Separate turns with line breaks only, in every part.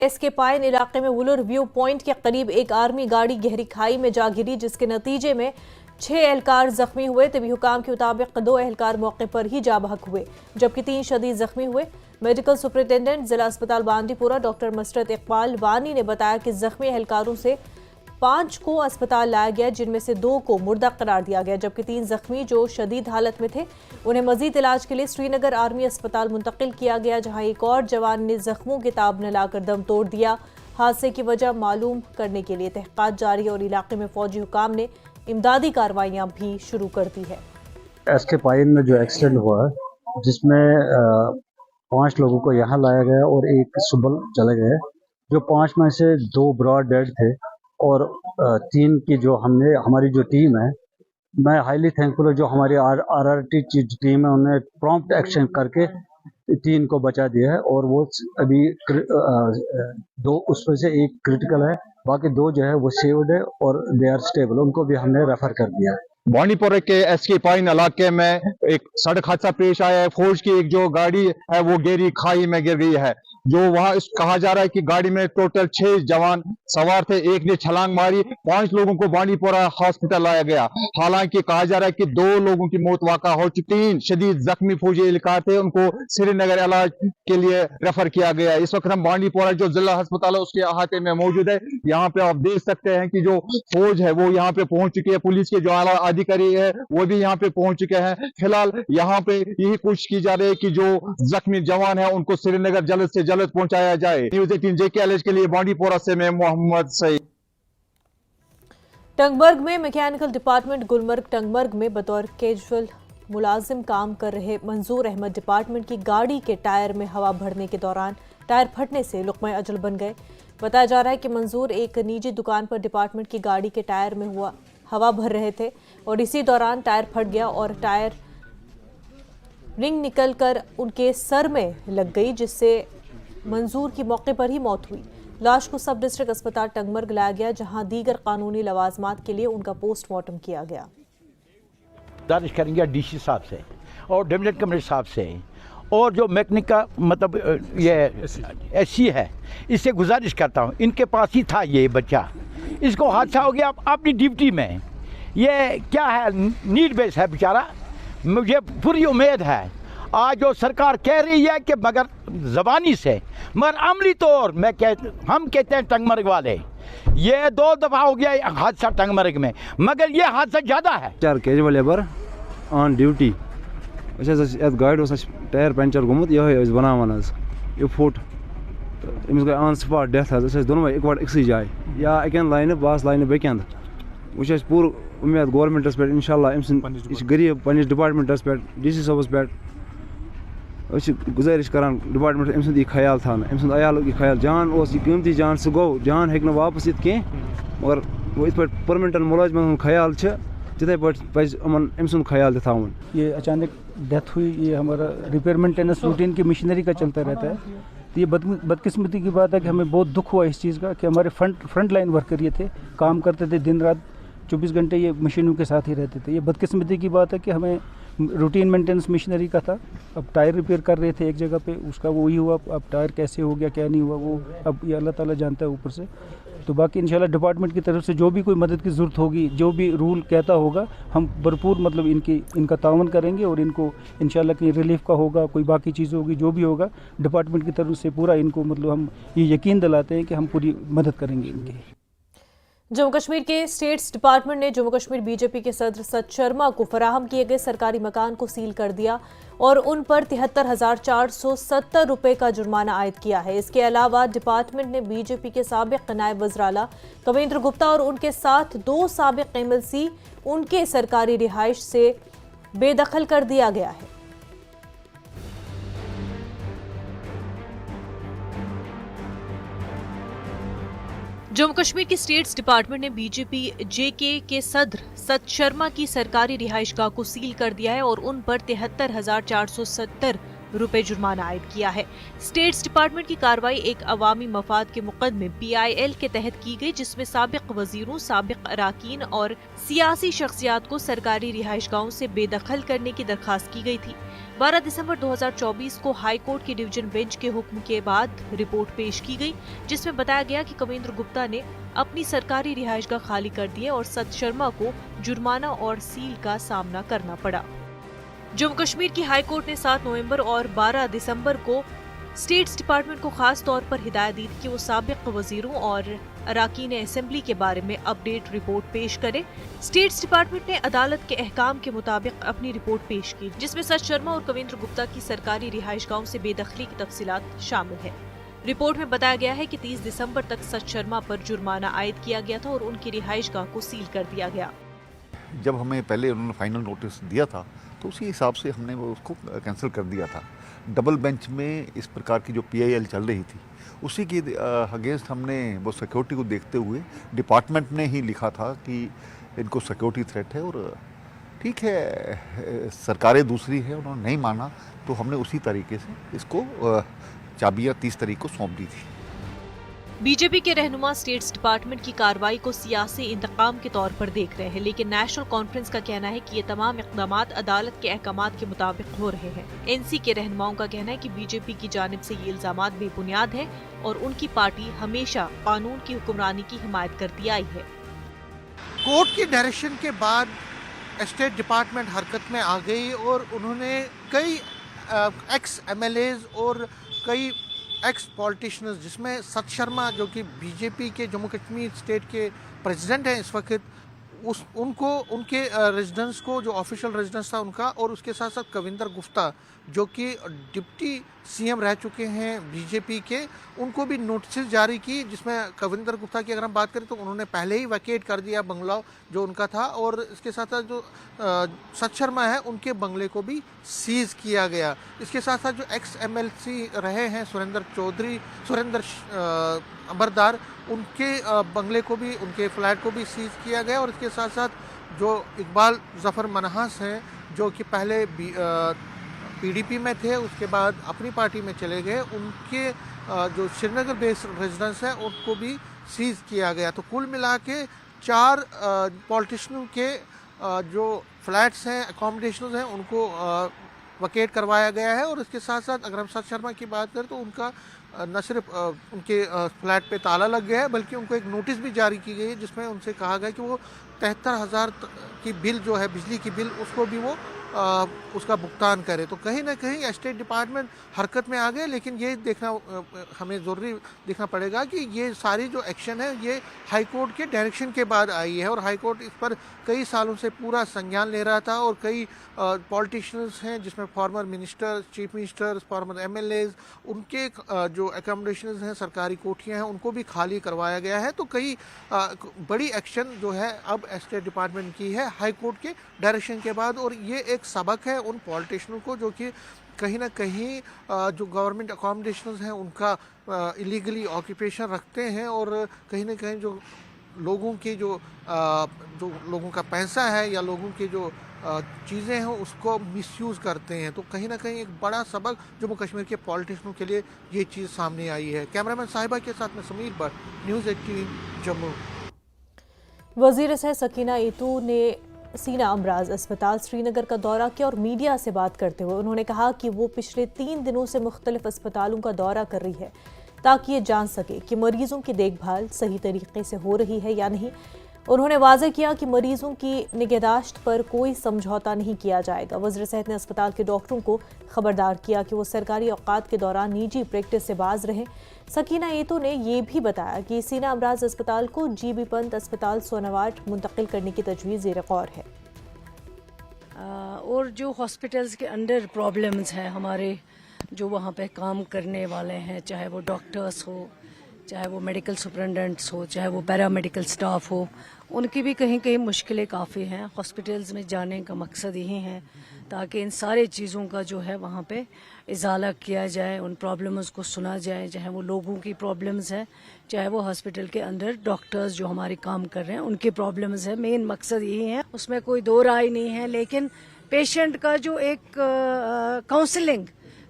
इसके पायन इलाके में वुलर व्यू पॉइंट के करीब एक आर्मी गाड़ी गहरी खाई में जा गिरी, जिसके नतीजे में 6 एहलकार जख्मी हुए। तभी हुकाम के मुताबिक 2 एहलकार मौके पर ही जा बहक हुए, जबकि 3 शदीद जख्मी हुए। मेडिकल सुपरिटेंडेंट जिला अस्पताल बांदीपुरा डॉक्टर मसरत इकबाल वानी ने बताया कि जख्मी एहलकारों से 5 को अस्पताल लाया गया, जिनमें से 2 को मुर्दा करार दिया गया, जबकि 3 जख्मी जो शदीद हालत में थे उन्हें मजीद इलाज के लिए श्रीनगर आर्मी अस्पताल मुंतकिल किया गया, जहां एक और जवान ने जख्मों के ताब न लाकर दम तोड़ दिया। हादसे की वजह मालूम करने के लिए तहकीकात जारी और इलाके में फौजी हुकाम ने इमदादी कार्रवाइयां भी शुरू कर दी है।
एसके पाइन में जो एक्सीडेंट हुआ है, जिसमें 5 लोगों को यहाँ लाया गया और एक सुबल चले गए, जो 5 में से 2 ब्रॉड डेड थे और 3 की जो हमारी जो टीम है, मैं हाईली थैंकफुल हूँ जो हमारी आरआरटी टीम है, उन्होंने प्रॉम्प्ट एक्शन करके 3 को बचा दिया है और वो अभी 2 उसमें से एक क्रिटिकल है, बाकी 2 जो है वो सेव्ड है और दे आर स्टेबल, उनको भी हमने रेफर कर दिया है।
बांडीपुरा के एसके पाइन इलाके में एक सड़क हादसा पेश आया है। फौज की एक जो गाड़ी है वो गहरी खाई में गिर गई है। जो वहां कहा जा रहा है कि गाड़ी में टोटल 6 जवान सवार थे, एक ने छलांग मारी, 5 लोगों को बांडीपुरा हॉस्पिटल लाया गया। हालांकि कहा जा रहा है कि 2 लोगों की मौत वाक़ा हो चुकी, 3 शदीद जख्मी फौजी एहलकार थे, उनको श्रीनगर इलाज के लिए रेफर किया गया। इस वक्त हम बांडीपुरा जो जिला अस्पताल है उसके अहाते में मौजूद है। यहाँ पे आप देख सकते हैं कि जो फौज है वो यहाँ पे पहुंच चुकी है, पुलिस के जो आला अधिकारी है वो भी यहाँ पे पहुंच चुके हैं। फिलहाल यहाँ पे यही कोशिश की जा रही है कि जो जख्मी जवान है उनको श्रीनगर जल्द से जल्द पहुंचाया जाए। न्यूज़ 18 JKLH के लिए बांडीपुरा से मैं मोहम्मद सईद।
टंगमर्ग में मैकेनिकल डिपार्टमेंट गुलमर्ग टंगमर्ग में बतौर कैजुअल मुलाजिम काम कर रहे मंजूर अहमद डिपार्टमेंट की गाड़ी के टायर में हवा भरने के दौरान टायर फटने से लुक़्मा अजल बन गए। बताया जा रहा है कि मंजूर एक निजी दुकान पर डिपार्टमेंट की गाड़ी के टायर में हवा भर रहे थे और इसी दौरान टायर फट गया और टायर रिंग निकलकर उनके सर में लग गई, जिससे मंजूर की मौके पर ही मौत हुई। लाश को सब डिस्ट्रिक्ट अस्पताल टंगमर्ग लाया गया, जहां दीगर कानूनी लवाजमात के लिए उनका पोस्टमार्टम किया गया।
गुजारिश करेंगे डीसी साहब से और डिविजन कमिश्नर साहब से और जो मैकेनिक का मतलब ये एससी है, इससे गुजारिश करता हूँ, इनके पास ही था ये बच्चा, इसको हादसा हो गया अपनी ड्यूटी में। ये क्या है, नीड बेस है बेचारा। मुझे पूरी उम्मीद है आज जो सरकार कह रही है कि मगर ज़बानी से मगर अमली तौर में हम कहते हैं टंगमर्ग वाले, ये 2 दफ़ा हो गया हादसा टंगमर्ग में, मगर ये हादसा ज़्यादा है।
4 कैजुअल लेबर ऑन ड्यूटी गाड़ी टायर पंचर गोमुत ये बनावान यह फुट तो अमिस गई ऑन स्पॉट डेथ दोनों एक जाए या अकन लाइन बास लाइन बेकंद वो पूर उम्मीद गवर्नमेंटस पे इंशाल्लाह अम गरीब पन्निस डिपार्टमेंटस पे डीसी साहबस पे गुजारिश करान डिपार्टमेंट अम सुंद ख्याल थान अम अयाल ख्याल जान कीमती जान सह गो जान हेक वापस इत कह मगर वो इत परमानेंट मुलाजमन ख्याल तिथे पे अम सुंद ख्याल थावन।
ये अचानक डेथ हुई, ये हमारा रिपेयर मेंटेनेंस रूटीन की मशीनरी का चलता रहता है। तो ये बदकिस्मती की बात है कि हमें बहुत दुख हुआ इस चीज़ का कि हमारे फ्रंट लाइन वर्कर ये थे, काम करते थे दिन रात 24 घंटे ये मशीनों के साथ ही रहते थे। ये बदकिस्मती की बात है कि हमें रूटीन मेंटेनेंस मशीनरी का था, अब टायर रिपेयर कर रहे थे एक जगह पे, उसका वही हुआ। अब टायर कैसे हो गया क्या नहीं हुआ वो अब ये अल्लाह ताला जानता है ऊपर से। तो बाकी इंशाल्लाह डिपार्टमेंट की तरफ से जो भी कोई मदद की ज़रूरत होगी, जो भी रूल कहता होगा, हम भरपूर मतलब इनका तावन करेंगे और इनको इंशाल्लाह कहीं रिलीफ का होगा, कोई बाकी चीज़ होगी, जो भी होगा डिपार्टमेंट की तरफ से पूरा इनको मतलब हम ये यकीन दिलाते हैं कि हम पूरी मदद करेंगे इनकी।
जम्मू कश्मीर के स्टेट्स डिपार्टमेंट ने जम्मू कश्मीर बीजेपी के सदर सत शर्मा को फराहम किए गए सरकारी मकान को सील कर दिया और उन पर 73,470 रुपये का जुर्माना आयद किया है। इसके अलावा डिपार्टमेंट ने बीजेपी के साबिक नायब वज़राला कविंद्र गुप्ता और उनके साथ 2 साबिक MLC उनके सरकारी रिहाइश से बेदखल कर दिया गया है। जम्मू कश्मीर की स्टेट्स डिपार्टमेंट ने बीजेपी JK के सदर सत शर्मा की सरकारी रिहाइशगाह को सील कर दिया है और उन पर 73,470 रुपए जुर्माना आयद किया है। स्टेट्स डिपार्टमेंट की कार्रवाई एक अवामी मफाद के मुकदमे PIL के तहत की गई, जिसमें साबिक वजीरों, साबिक अराकीन और सियासी शख्सियात को सरकारी रिहाइशगाहों से बेदखल करने की दरखास्त की गई थी। 12 दिसंबर 2024 को हाई कोर्ट की डिवीजन बेंच के हुक्म के बाद रिपोर्ट पेश की गई, जिसमें बताया गया कि कविंद्र गुप्ता ने अपनी सरकारी रिहाइशगाह खाली कर दी और सत शर्मा को जुर्माना और सील का सामना करना पड़ा। जम्मू कश्मीर की हाई कोर्ट ने 7 नवंबर और 12 दिसंबर को स्टेट्स डिपार्टमेंट को खास तौर पर हिदायत दी थी कि वो साबिक वजीरों और अराकीन असेंबली के बारे में अपडेट रिपोर्ट पेश करे। स्टेट्स डिपार्टमेंट ने अदालत के अहकाम के मुताबिक अपनी रिपोर्ट पेश की, जिसमें सच शर्मा और कविंद्र गुप्ता की सरकारी रिहाइशगाहों से बेदखली की तफसीलात शामिल है। रिपोर्ट में बताया गया है कि 30 दिसंबर तक सच शर्मा पर जुर्माना आयद किया गया था और उनकी रिहाइशगाह को सील कर दिया गया।
जब हमें पहले उन्होंने फाइनल नोटिस दिया था तो उसी हिसाब से हमने वो उसको कैंसिल कर दिया था। डबल बेंच में इस प्रकार की जो PIL चल रही थी उसी के अगेंस्ट हमने वो सिक्योरिटी को देखते हुए डिपार्टमेंट ने ही लिखा था कि इनको सिक्योरिटी थ्रेट है, और ठीक है सरकारें दूसरी है, उन्होंने नहीं माना तो हमने उसी तरीके से इसको चाबियाँ 30 तारीख को सौंप दी थी।
बीजेपी के रहनुमा स्टेट्स डिपार्टमेंट की कार्रवाई को सियासी इंतकाम के तौर पर देख रहे हैं, लेकिन नेशनल कॉन्फ्रेंस का कहना है कि ये तमाम इक़दामात अदालत के अहकामात के मुताबिक हो रहे हैं। NC के रहनुमाओं का कहना है कि बीजेपी की जानिब से ये इल्जामात बेबुनियाद हैं और उनकी पार्टी हमेशा कानून की हुक्मरानी की हिमायत करती आई है।
कोर्ट की डायरेक्शन के बाद स्टेट डिपार्टमेंट हरकत में आ गई और उन्होंने कई एक्स MLAs और कई एक्स पॉलिटिशियंस, जिसमें सत शर्मा जो कि बीजेपी के जम्मू कश्मीर स्टेट के प्रेसिडेंट हैं इस वक्त, उनको उनके रेजिडेंस को जो ऑफिशियल रेजिडेंस था उनका, और उसके साथ साथ कविंद्र गुप्ता जो कि डिप्टी CM रह चुके हैं बीजेपी के, उनको भी नोटिस जारी की, जिसमें कविंद्र गुप्ता की अगर हम बात करें तो उन्होंने पहले ही वैकेट कर दिया बंगला जो उनका था, और इसके साथ साथ जो सत शर्मा है उनके बंगले को भी सीज किया गया। इसके साथ साथ जो एक्स MLC रहे हैं सुरेंद्र अंबरदार, उनके बंगले को भी, उनके फ्लैट को भी सीज किया गया। और इसके साथ साथ जो इकबाल जफर मनहास हैं जो कि पहले PDP में थे, उसके बाद अपनी पार्टी में चले गए, उनके जो श्रीनगर बेस्ड रेजिडेंस है उनको भी सीज किया गया। तो कुल मिला के 4 पॉलिटिशियनों के जो फ्लैट्स हैं, अकोमोडेशन हैं, उनको वैकेट करवाया गया है। और इसके साथ साथ अगर हम सत शर्मा की बात करें तो उनका न सिर्फ उनके फ्लैट पे ताला लग गया है, बल्कि उनको एक नोटिस भी जारी की गई है जिसमें उनसे कहा गया कि वो 73,000 की बिल जो है बिजली की बिल, उसको भी वो उसका भुगतान करे। तो कहीं ना कहीं स्टेट डिपार्टमेंट हरकत में आ गए, लेकिन ये देखना हमें ज़रूरी देखना पड़ेगा कि ये सारी जो एक्शन है ये हाई कोर्ट के डायरेक्शन के बाद आई है, और हाई कोर्ट इस पर कई सालों से पूरा संज्ञान ले रहा था। और कई पॉलिटिशियंस हैं जिसमें former minister, chief minister, farmer MLAs, उनके जो एकोमोडेशन हैं, सरकारी कोठियाँ हैं, उनको भी खाली करवाया गया है। तो कई बड़ी एक्शन जो है अब स्टेट डिपार्टमेंट की है हाई कोर्ट के डायरेक्शन के बाद, और ये एक सबक है उन पॉलिटिशियनों को जो कि कहीं ना कहीं जो गवर्नमेंट अकोमोडेशंस हैं उनका इलीगली ऑक्यूपेशन रखते हैं, और कहीं ना कहीं जो लोगों की जो लोगों का पैसा है या लोगों की जो चीज़ें हैं उसको मिसयूज़ करते हैं। तो कहीं ना कहीं एक बड़ा सबक जम्मू कश्मीर के पॉलिटिशियनों के लिए ये चीज़ सामने आई है। कैमरामैन साहिबा के साथ में समीर भट्ट, न्यूज़ 18 जम्मू।
वज़ीर सेहत सकीना एतू ने सीना अमराज अस्पताल श्रीनगर का दौरा किया और मीडिया से बात करते हुए उन्होंने कहा कि वो पिछले 3 दिनों से मुख्तलिफ अस्पतालों का दौरा कर रही है ताकि ये जान सके कि मरीजों की देखभाल सही तरीके से हो रही है या नहीं। उन्होंने वाज़ेह किया कि मरीजों की निगहदाश्त पर कोई समझौता नहीं किया जाएगा। वज़ीर सेहत ने अस्पताल के डॉक्टरों को खबरदार किया कि वो सरकारी औकात के दौरान निजी प्रैक्टिस से बाज रहें। सकीना एतो ने यह भी बताया कि सीना अमराज अस्पताल को GB पंत अस्पताल सोनावाट मुंतकिल करने की तजवीज़ ज़ेर गौर है।
और जो हॉस्पिटल्स के अंडर प्रॉब्लम्स हैं, हमारे जो वहाँ पे काम करने वाले हैं, चाहे वो डॉक्टर्स हो, चाहे वो मेडिकल सुपरिटेंडेंट्स हो, चाहे वो पैरामेडिकल स्टाफ हो, उनकी भी कहीं कहीं मुश्किलें काफ़ी हैं। हॉस्पिटल्स में जाने का मकसद यही है ताकि इन सारे चीज़ों का जो है वहाँ पे इजाला किया जाए, उन प्रॉब्लम्स को सुना जाए, चाहे वो लोगों की प्रॉब्लम्स है, चाहे वो हॉस्पिटल के अंदर डॉक्टर्स जो हमारे काम कर रहे हैं उनके प्रॉब्लम्स है। मेन मकसद यही है, उसमें कोई दो राय नहीं है। लेकिन पेशेंट का जो एक काउंसलिंग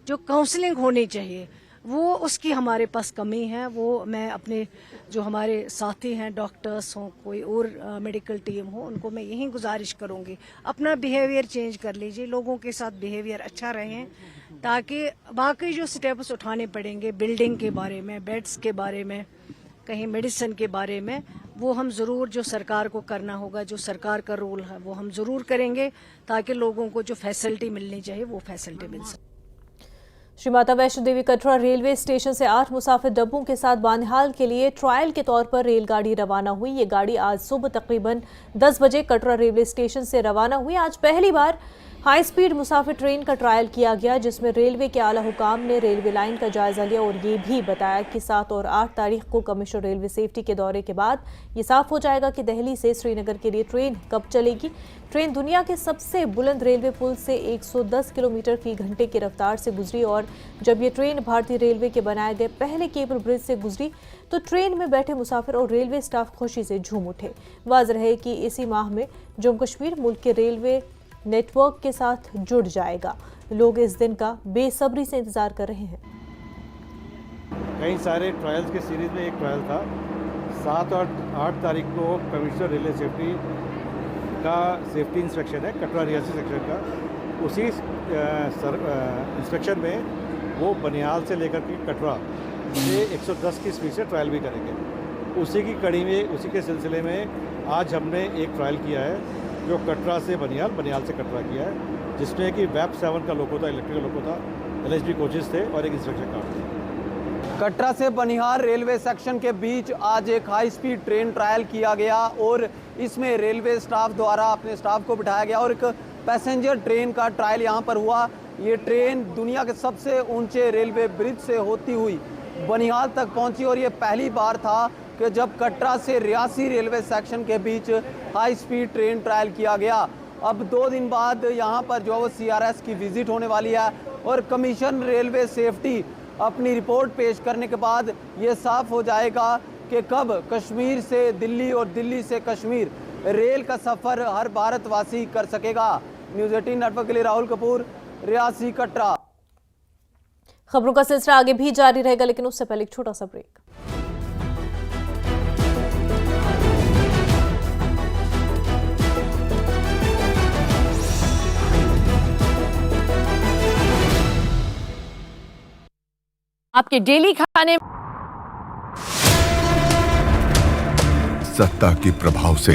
जो काउंसलिंग होनी चाहिए वो उसकी हमारे पास कमी है। वो मैं अपने जो हमारे साथी हैं, डॉक्टर्स हों, कोई और मेडिकल टीम हो, उनको मैं यही गुजारिश करूंगी, अपना बिहेवियर चेंज कर लीजिए, लोगों के साथ बिहेवियर अच्छा रहे, ताकि बाकी जो स्टेप्स उठाने पड़ेंगे बिल्डिंग के बारे में, बेड्स के बारे में, कहीं मेडिसिन के बारे में, वो हम ज़रूर जो सरकार को करना होगा, जो सरकार का रोल है वो हम ज़रूर करेंगे, ताकि लोगों को जो फैसिलिटी मिलनी चाहिए वो फैसिलिटी मिल सके।
श्री माता वैष्णो देवी कटरा रेलवे स्टेशन से 8 मुसाफिर डब्बों के साथ बानिहाल के लिए ट्रायल के तौर पर रेलगाड़ी रवाना हुई। ये गाड़ी आज सुबह तकरीबन 10 बजे कटरा रेलवे स्टेशन से रवाना हुई। आज पहली बार हाई स्पीड मुसाफिर ट्रेन का ट्रायल किया गया, जिसमें रेलवे के आला हुकाम ने रेलवे लाइन का जायजा लिया और ये भी बताया कि 7 और 8 तारीख को कमिश्नर रेलवे सेफ्टी के दौरे के बाद ये साफ हो जाएगा कि दिल्ली से श्रीनगर के लिए ट्रेन कब चलेगी। ट्रेन दुनिया के सबसे बुलंद रेलवे पुल से 110 किलोमीटर फी घंटे की रफ्तार से गुजरी और जब ये ट्रेन भारतीय रेलवे के बनाए गए पहले केबल ब्रिज से गुजरी तो ट्रेन में बैठे मुसाफिर और रेलवे स्टाफ खुशी से झूम उठे। वाज़ेह है कि इसी माह में जम्मू कश्मीर मुल्क के रेलवे नेटवर्क के साथ जुड़ जाएगा। लोग इस दिन का बेसब्री से इंतजार कर रहे हैं।
कई सारे ट्रायल्स के सीरीज में एक ट्रायल था। 7 और 8 तारीख को कमिश्नर रेलवे सेफ्टी का सेफ्टी इंस्पेक्शन है, कटरा रियासी सेक्शन का। उसी इंस्पेक्शन में वो बनिहाल से लेकर के कटरा से 110 की स्पीड से ट्रायल भी करेंगे। उसी की कड़ी में, उसी के सिलसिले में आज हमने एक ट्रायल किया है जो कटरा से बनिहाल, बनिहाल से कटरा किया है, जिसमें कि वेब 7 का लोको था, इलेक्ट्रिकल लोको था, LHB कोचेस थे और एक इंस्ट्रक्शन कार थी।
कटरा से बनिहाल रेलवे सेक्शन के बीच आज एक हाई स्पीड ट्रेन ट्रायल किया गया और इसमें रेलवे स्टाफ द्वारा अपने स्टाफ को बिठाया गया और एक पैसेंजर ट्रेन का ट्रायल यहाँ पर हुआ। ये ट्रेन दुनिया के सबसे ऊंचे रेलवे ब्रिज से होती हुई बनिहाल तक पहुंची और ये पहली बार था कि जब कटरा से रियासी रेलवे सेक्शन के बीच हाई स्पीड ट्रेन ट्रायल किया गया। अब 2 दिन बाद यहाँ पर जो है वो CRS की विजिट होने वाली है और कमीशन रेलवे सेफ्टी अपनी रिपोर्ट पेश करने के बाद ये साफ हो जाएगा कि कब कश्मीर से दिल्ली और दिल्ली से कश्मीर रेल का सफ़र हर भारतवासी कर सकेगा। न्यूज़ 18 नेटवर्क के लिए राहुल कपूर, रियासी, कटरा।
खबरों का सिलसिला आगे भी जारी रहेगा, लेकिन उससे पहले एक छोटा सा ब्रेक।
आपके डेली खाने
सत्ता के प्रभाव से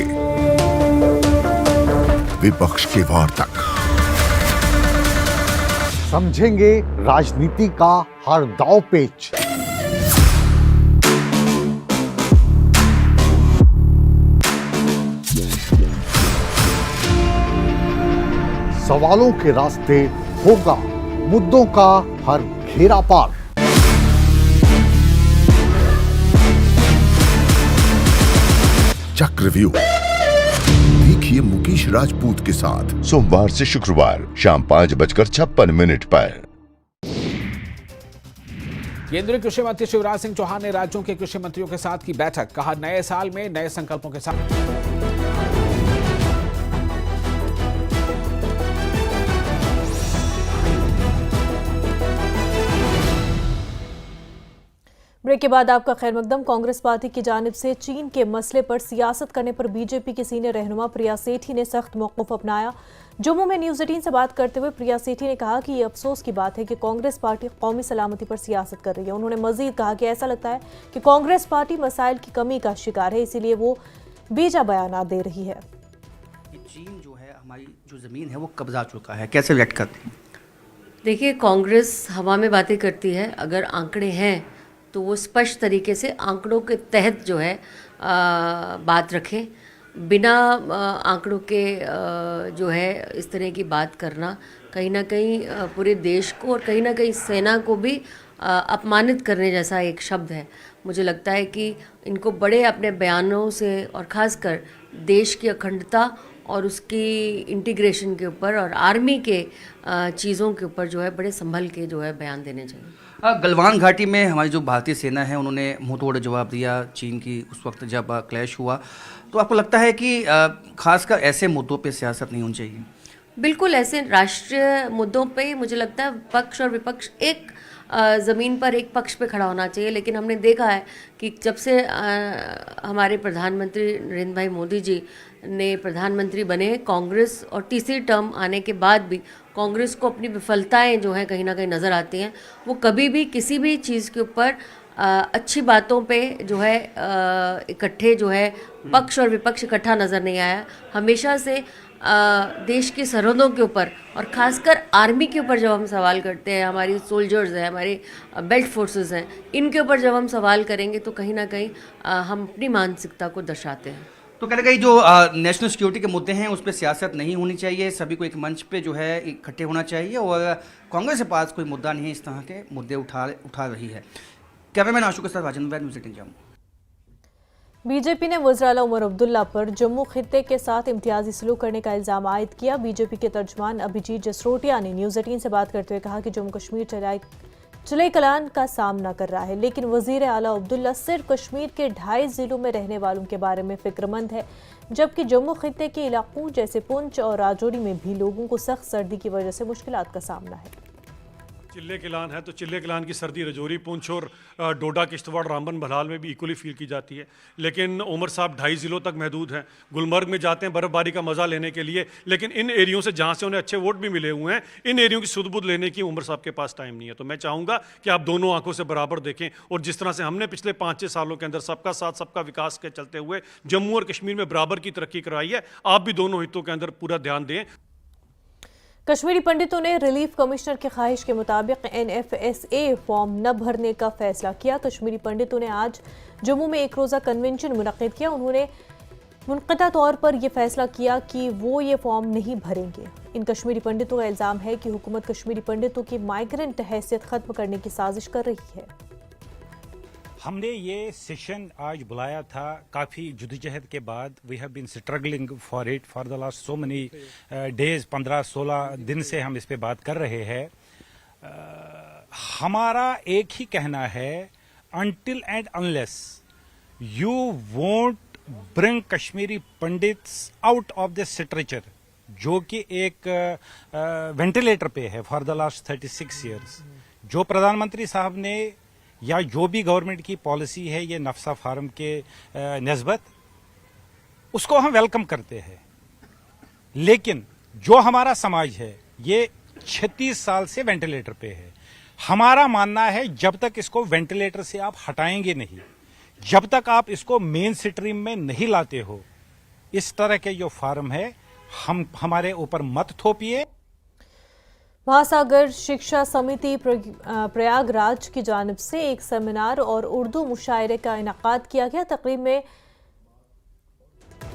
विपक्ष के वार तक
समझेंगे राजनीति का हर दांव पेच। सवालों के रास्ते होगा मुद्दों का हर घेरा पार।
चक्रव्यूह देखिए मुकेश राजपूत के साथ सोमवार से शुक्रवार शाम 5:56 पर।
केंद्रीय कृषि मंत्री शिवराज सिंह चौहान ने राज्यों के कृषि मंत्रियों के साथ की बैठक, कहा नए साल में नए संकल्पों के साथ।
ब्रेक के बाद आपका खैर मकदम। कांग्रेस पार्टी की जानिब से चीन के मसले पर सियासत करने पर बीजेपी की सीनियर रहनुमा प्रिया सेठी ने सख्त मौक़िफ़ अपनाया। जम्मू में न्यूज़ 18 से बात करते हुए प्रिया सेठी ने कहा कि ये अफसोस की बात है कि कांग्रेस पार्टी कौमी सलामती पर सियासत कर रही है। उन्होंने मजीद कहा कि ऐसा लगता है कि कांग्रेस पार्टी मसाइल की कमी का शिकार है, इसीलिए वो बेजा बयान दे रही है।
चीन जो है हमारी जो ज़मीन है वो कब्जा चुका है, कैसे व्यक्त करते हैं?
देखिए, कांग्रेस हवा में बातें करती है। अगर आंकड़े हैं तो वो स्पष्ट तरीके से आंकड़ों के तहत जो है बात रखें। बिना आंकड़ों के जो है इस तरह की बात करना कहीं ना कहीं पूरे देश को और कहीं ना कहीं सेना को भी अपमानित करने जैसा एक शब्द है। मुझे लगता है कि इनको बड़े अपने बयानों से और ख़ासकर देश की अखंडता और उसकी इंटीग्रेशन के ऊपर और आर्मी के चीज़ों के ऊपर जो है बड़े संभल के जो है बयान देने चाहिए।
गलवान घाटी में हमारी जो भारतीय सेना है उन्होंने मुंह तोड़ जवाब दिया चीन की उस वक्त जब क्लैश हुआ। तो आपको लगता है कि खासकर ऐसे मुद्दों पे सियासत नहीं होनी चाहिए?
बिल्कुल ऐसे राष्ट्रीय मुद्दों पे मुझे लगता है पक्ष और विपक्ष एक ज़मीन पर एक पक्ष पे खड़ा होना चाहिए, लेकिन हमने देखा है कि जब से हमारे प्रधानमंत्री नरेंद्र भाई मोदी जी ने प्रधानमंत्री बने, कांग्रेस और तीसरी टर्म आने के बाद भी कांग्रेस को अपनी विफलताएं जो हैं कहीं ना कहीं नज़र आती हैं। वो कभी भी किसी भी चीज़ के ऊपर अच्छी बातों पे जो है इकट्ठे जो है पक्ष और विपक्ष इकट्ठा नज़र नहीं आया। हमेशा से देश की सरहदों के ऊपर और ख़ासकर आर्मी के ऊपर जब हम सवाल करते हैं, हमारी सोल्जर्स हैं, हमारे बेल्ट फोर्सेस हैं, इनके ऊपर जब हम सवाल करेंगे तो कहीं ना कहीं हम अपनी मानसिकता को दर्शाते हैं।
तो कहने गई जो नेशनल सिक्योरिटी के मुद्दे हैं उस पर सियासत नहीं होनी चाहिए, सभी को एक मंच पे जो है इकट्ठे होना चाहिए, और कांग्रेस के पास कोई मुद्दा नहीं है, इस तरह के मुद्दे उठा रही है। कैमरामैन आशु के साथ राजेंद्र न्यूज़ 18 जम्मू।
बीजेपी ने वज़ीर-ए-आला उमर अब्दुल्ला पर जम्मू खित्ते के साथ इम्तियाजी सलूक करने का इल्ज़ाम आयद किया। बीजेपी के तर्जुमान अभिजीत जसरोटिया ने न्यूज़ 18 से बात करते हुए कहा कि जम्मू कश्मीर चले कलान का सामना कर रहा है, लेकिन वज़ीर-ए-आला अब्दुल्ला सिर्फ कश्मीर के 2.5 ज़िलों में रहने वालों के बारे में फिक्रमंद है, जबकि जम्मू खित्ते के इलाकों जैसे पुंछ और राजौरी में भी लोगों को सख्त सर्दी की वजह से मुश्किलात का सामना है।
चिल्ले किलान है तो चिल्ले किलान की सर्दी रजौरी, पुंछ और डोडा, किश्तवाड़, रामबन, बलहाल में भी इक्वली फील की जाती है। लेकिन उमर साहब 2.5 ज़िलों तक महदूद हैं। गुलमर्ग में जाते हैं बर्फ़बारी का मज़ा लेने के लिए, लेकिन इन एरियों से जहाँ से उन्हें अच्छे वोट भी मिले हुए हैं, इन एरियों की सुध-बुध लेने की उमर साहब के पास टाइम नहीं है। तो मैं चाहूँगा कि आप दोनों आंखों से बराबर देखें, और जिस तरह से हमने पिछले 5-6 सालों के अंदर सबका साथ सबका विकास के चलते हुए जम्मू और कश्मीर में बराबर की तरक्की कराई है, आप भी दोनों हितों के अंदर पूरा ध्यान दें।
कश्मीरी पंडितों ने रिलीफ कमिश्नर की ख्वाहिश के मुताबिक NFSA फॉर्म न भरने का फैसला किया। कश्मीरी पंडितों ने आज जम्मू में एक रोज़ा कन्वेंशन मुनक्किद किया। उन्होंने मुनक़ता तौर पर यह फैसला किया कि वो ये फॉर्म नहीं भरेंगे। इन कश्मीरी पंडितों का इल्ज़ाम है कि हुकूमत कश्मीरी पंडितों की माइग्रेंट हैसियत ख़त्म करने की साजिश कर रही है।
हमने ये सेशन आज बुलाया था काफ़ी जद्दोजहद के बाद। We have been struggling for it for the last so many days, 15-16 दिन से हम इस पे बात कर रहे हैं। हमारा एक ही कहना है, until and unless you won't bring Kashmiri pandits out of the stretcher, जो कि एक वेंटिलेटर पे है फॉर द लास्ट 36 ईयर्स, जो प्रधानमंत्री साहब ने या जो भी गवर्नमेंट की पॉलिसी है ये नफ्सा फार्म के नस्बत, उसको हम वेलकम करते हैं। लेकिन जो हमारा समाज है ये 36 साल से वेंटिलेटर पे है। हमारा मानना है जब तक इसको वेंटिलेटर से आप हटाएंगे नहीं, जब तक आप इसको मेन स्ट्रीम में नहीं लाते हो, इस तरह के जो फार्म है हमारे ऊपर मत थोपिए।
महासागर शिक्षा समिति प्रयागराज की जानिब से एक सेमिनार और उर्दू मुशायरे का इनेकाद किया गया। तकरीब में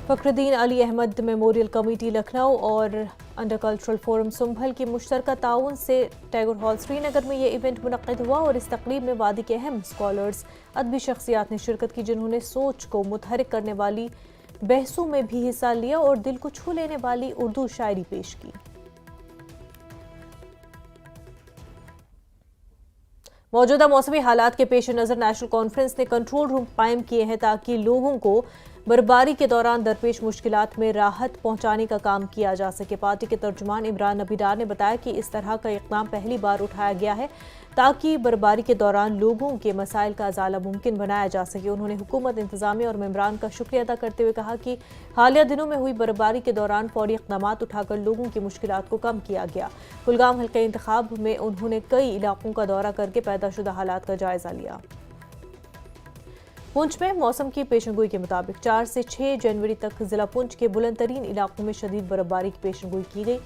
फखरुद्दीन अली अहमद मेमोरियल कमेटी लखनऊ और अंडर कल्चरल फोरम संभल की मुश्तरका ताउन से टैगोर हॉल श्रीनगर में ये इवेंट मुनक्किद हुआ, और इस तकरीब में वादी के अहम स्कॉलर्स, अदबी शख्सियात ने शिरकत की, जिन्होंने सोच को मुतहरिक करने वाली बहसों में भी हिस्सा लिया और दिल को छू लेने वाली उर्दू शायरी पेश की। मौजूदा मौसमी हालात के पेश नज़र नेशनल कॉन्फ्रेंस ने कंट्रोल रूम कायम किए हैं ताकि लोगों को बर्फबारी के दौरान दरपेश मुश्किलात में राहत पहुंचाने का काम किया जा सके। पार्टी के तर्जुमान इमरान अबीदार ने बताया कि इस तरह का इक़दाम पहली बार उठाया गया है ताकि बर्फबारी के दौरान लोगों के मसाइल का अजाला मुमकिन बनाया जा सके। उन्होंने हुकूमत, इंतजामिया और मेंबरान का शुक्रिया अदा करते हुए कहा कि हालिया दिनों में हुई बर्फबारी के दौरान फौरी इक़दाम उठाकर लोगों की मुश्किलात को कम किया गया। कुलगाम हल्के इंतखाब में उन्होंने कई इलाकों का दौरा करके पैदाशुदा हालात का जायजा लिया। पुंछ में मौसम की पेशनगोई के मुताबिक 4 से 6 जनवरी तक जिला पुंछ के बुलंद तरीन इलाकों में शदीद बर्फबारी की पेशनगोई की गई,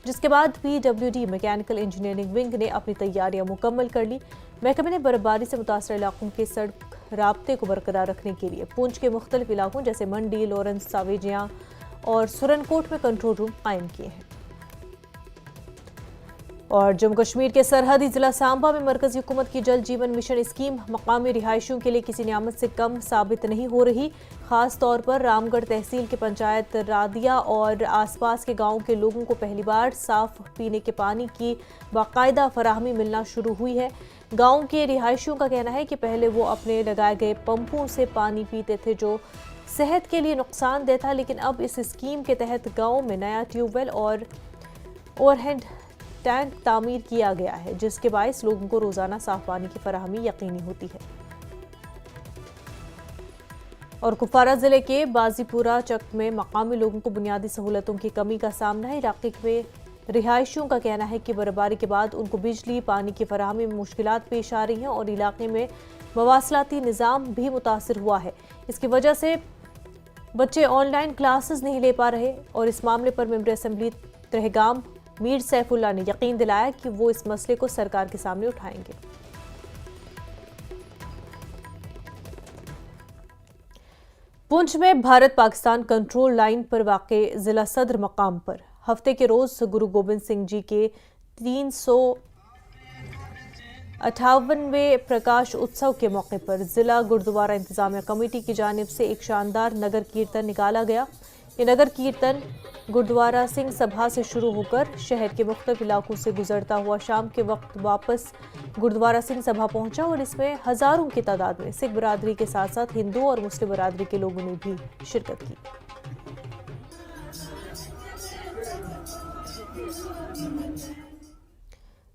जिसके बाद PWD मैकेनिकल इंजीनियरिंग विंग ने अपनी तैयारियां मुकम्मल कर ली। महकमे ने बर्फबारी से मुतासर इलाकों के सड़क राब्ते को बरकरार रखने के लिए पुंछ के मुख्तलिफ इलाकों जैसे मंडी, लॉरेंस, सावेजियां और सुरनकोट में कंट्रोल रूम कायम किए हैं। और जम्मू कश्मीर के सरहदी जिला सांबा में मरकजी हुकूमत की जल जीवन मिशन स्कीम मकामी रिहायशियों के लिए किसी नियामत से कम साबित नहीं हो रही। खास तौर पर रामगढ़ तहसील के पंचायत रादिया और आसपास के गांवों के लोगों को पहली बार साफ पीने के पानी की बाकायदा फराहमी मिलना शुरू हुई है। गांव के रिहायशियों का कहना है कि पहले वो अपने लगाए गए पंपों से पानी पीते थे, जो सेहत के लिए नुकसानदेह था, लेकिन अब इस स्कीम के तहत गाँव में नया ट्यूबवेल और ओवरहेड टैंक तामीर किया गया है, जिसके बायस लोगों को रोजाना साफ पानी की फराहमी यकीनी होती है। और कुपवारा जिले के बाजीपुरा चक में मकामी लोगों को बुनियादी सहूलतों की कमी का सामना है। इलाके में रिहायशियों का कहना है कि बर्फबारी के बाद उनको बिजली पानी की फराहमी में मुश्किलात पेश आ रही हैं और इलाके में मवासलाती निज़ाम भी मुतासिर हुआ है। इसकी वजह से बच्चे ऑनलाइन क्लासेस नहीं ले पा रहे और इस मामले पर मेंबर असेंबली तहगाम मीर सैफुल्लाह ने यकीन दिलाया कि वो इस मसले को सरकार के सामने उठाएंगे। पुंछ में भारत पाकिस्तान कंट्रोल लाइन पर वाक़े जिला सदर मकाम पर हफ्ते के रोज गुरु गोबिंद सिंह जी के 358वें प्रकाश उत्सव के मौके पर जिला गुरुद्वारा इंतजामिया कमेटी की जानिब से एक शानदार नगर कीर्तन निकाला गया। ये नगर कीर्तन गुरुद्वारा सिंह सभा से शुरू होकर शहर के मुख्तलिफ इलाकों से गुजरता हुआ शाम के वक्त वापस गुरुद्वारा सिंह सभा पहुंचा और इसमें हजारों की तादाद में सिख बरादरी के साथ साथ हिंदू और मुस्लिम बरादरी के लोगों ने भी शिरकत की।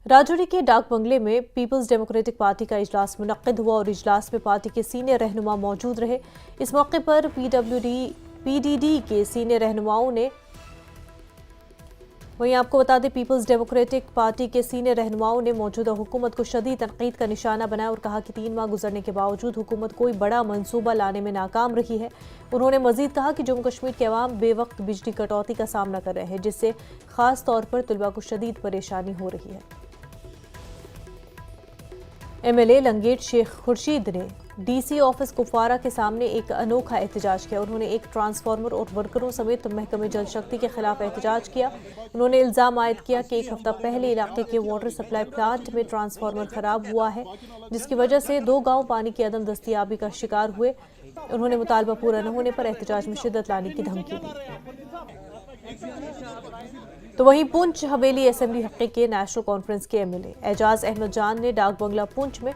राजौरी के डाक बंगले में पीपल्स डेमोक्रेटिक पार्टी का इजलास मुनक्किद हुआ और इजलास में पार्टी के सीनियर रहनुमा मौजूद रहे। इस मौके पर पीडीडी के सीनियर रहनुमाओं ने वहीं आपको बता दें पीपल्स डेमोक्रेटिक पार्टी के सीनियर रहनुमाओं ने मौजूदा हुकूमत को शदीद तनकीद का निशाना बनाया और कहा कि 3 माह गुजरने के बावजूद हुकूमत कोई बड़ा मंसूबा लाने में नाकाम रही है। उन्होंने मजीद कहा कि जम्मू कश्मीर के अवाम बेवक्त बिजली कटौती का सामना कर रहे हैं, जिससे खास तौर पर तलबा को शदीद परेशानी हो रही है। एमएलए लंगेट शेख खुर्शीद ने डीसी ऑफिस कुपवारा के सामने एक अनोखा एहतजाज किया। उन्होंने एक ट्रांसफार्मर और वर्करों समेत महकमे जल शक्ति के खिलाफ एहतजाज किया। उन्होंने इल्जाम आयद किया कि एक हफ्ता पहले इलाके के वाटर सप्लाई प्लांट में ट्रांसफार्मर खराब हुआ है, जिसकी वजह से 2 गांव पानी की अदम दस्तयाबी का शिकार हुए। उन्होंने मुतालबा पूरा न होने पर एहतजाज में शिद्दत लाने की धमकी दी। तो वहीं पुंछ हवेली असेंबली हल्के के नेशनल कॉन्फ्रेंस के एमएलए एजाज अहमद जान ने डाक बंगला पुंछ में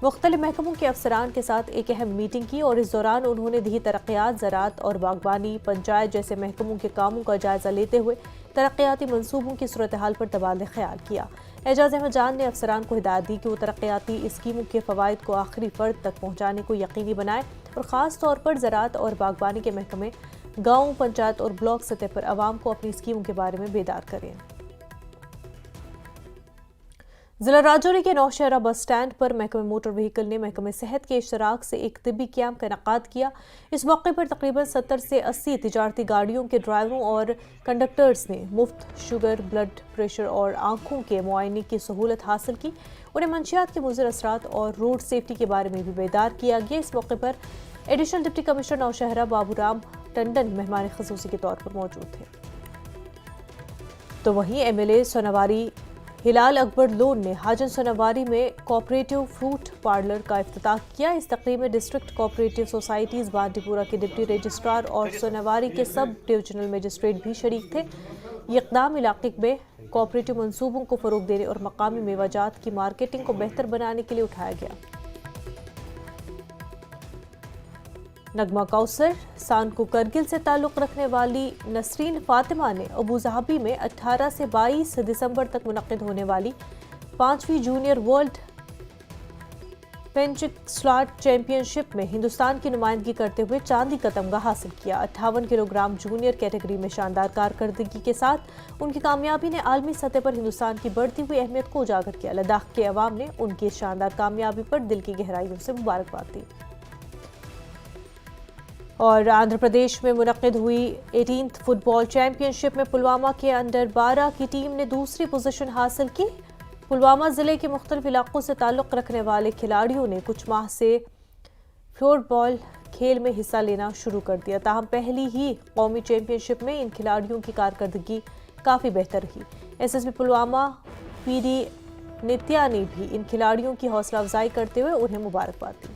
मुख्तलिफ महकमों के अफसरान के साथ एक अहम मीटिंग की और इस दौरान उन्होंने दी तरक्यात, ज़राअत और बागबानी, पंचायत जैसे महकमों के कामों का जायजा लेते हुए तरक्याती मनसूबों की सूरत हाल पर तबादला ख्याल किया। एजाज अहमद जान ने अफसरान को हिदायत दी कि वो तरक्याती स्कीमों के फ़वाइद को आखिरी फ़र्द तक पहुँचाने को यकीनी बनाए और ख़ास तौर पर ज़राअत और बागबानी के महकमे गाँव, पंचायत और ब्लॉक सतह पर आवाम को अपनी स्कीमों के बारे में बेदार करें। जिला राजौरी के नौशहरा बस स्टैंड पर महकमे मोटर व्हीकल ने महकमे सेहत के इश्तराक से एक तिब्बी कैंप का इनेकाद किया। इस मौके पर तकरीबन 70 से 80 तिजारती गाड़ियों के ड्राइवरों और कंडक्टर्स ने मुफ्त शुगर, ब्लड प्रेशर और आंखों के मुआयने की सहूलत हासिल की। उन्हें मंशियात के मुज़र असरात और रोड सेफ्टी के बारे में भी बेदार किया गया। इस मौके पर additional deputy commissioner Nowshera Baburam Tandon मेहमान ख़ुसूसी के तौर पर मौजूद थे। तो वहीं एमएलए सोनावारी हिलाल अकबर लोन ने हाजन सोनावारी में कोऑपरेटिव फ्रूट पार्लर का इफ्तिताह किया। इस तकरीब में डिस्ट्रिक्ट कोऑपरेटिव सोसाइटीज़ बांडीपुरा के डिप्टी रजिस्ट्रार और सोनावारी के सब डिविजनल मजिस्ट्रेट भी शरीक थे। ये इक़दाम इलाके में कोऑपरेटिव मंसूबों को फ़रोग देने और मकामी मेवाजात की मार्केटिंग को बेहतर बनाने के लिए उठाया गया। नगमा कौसर सानकू करगिल से ताल्लुक़ रखने वाली नसरीन फातिमा ने अबूज़ाबी में 18 से 22 दिसंबर तक मुनक़्क़िद होने वाली 5वीं जूनियर वर्ल्ड पेंचिक स्लॉट चैंपियनशिप में हिंदुस्तान की नुमाइंदगी करते हुए चांदी का तमगा हासिल किया। 58 किलोग्राम जूनियर कैटेगरी में शानदार कारकर्दगी के साथ उनकी कामयाबी ने आलमी सतह पर हिंदुस्तान की बढ़ती हुई अहमियत को उजागर किया। लद्दाख के अवाम ने उनकी इस शानदार कामयाबी पर दिल की गहराइयों से मुबारकबाद दी। और आंध्र प्रदेश में मुनक़्क़िद हुई 18th फुटबॉल चैंपियनशिप में पुलवामा के अंडर 12 की टीम ने दूसरी पोजीशन हासिल की। पुलवामा ज़िले के मुख्तलिफ इलाकों से ताल्लुक़ रखने वाले खिलाड़ियों ने कुछ माह से फ्लोरबॉल खेल में हिस्सा लेना शुरू कर दिया, ताहम पहली ही कौमी चैंपियनशिप में इन खिलाड़ियों की कारकर्दगी काफ़ी बेहतर रही। एसएसबी पुलवामा पीडी नित्या ने भी इन खिलाड़ियों की हौसला अफजाई करते हुए उन्हें मुबारकबाद दी।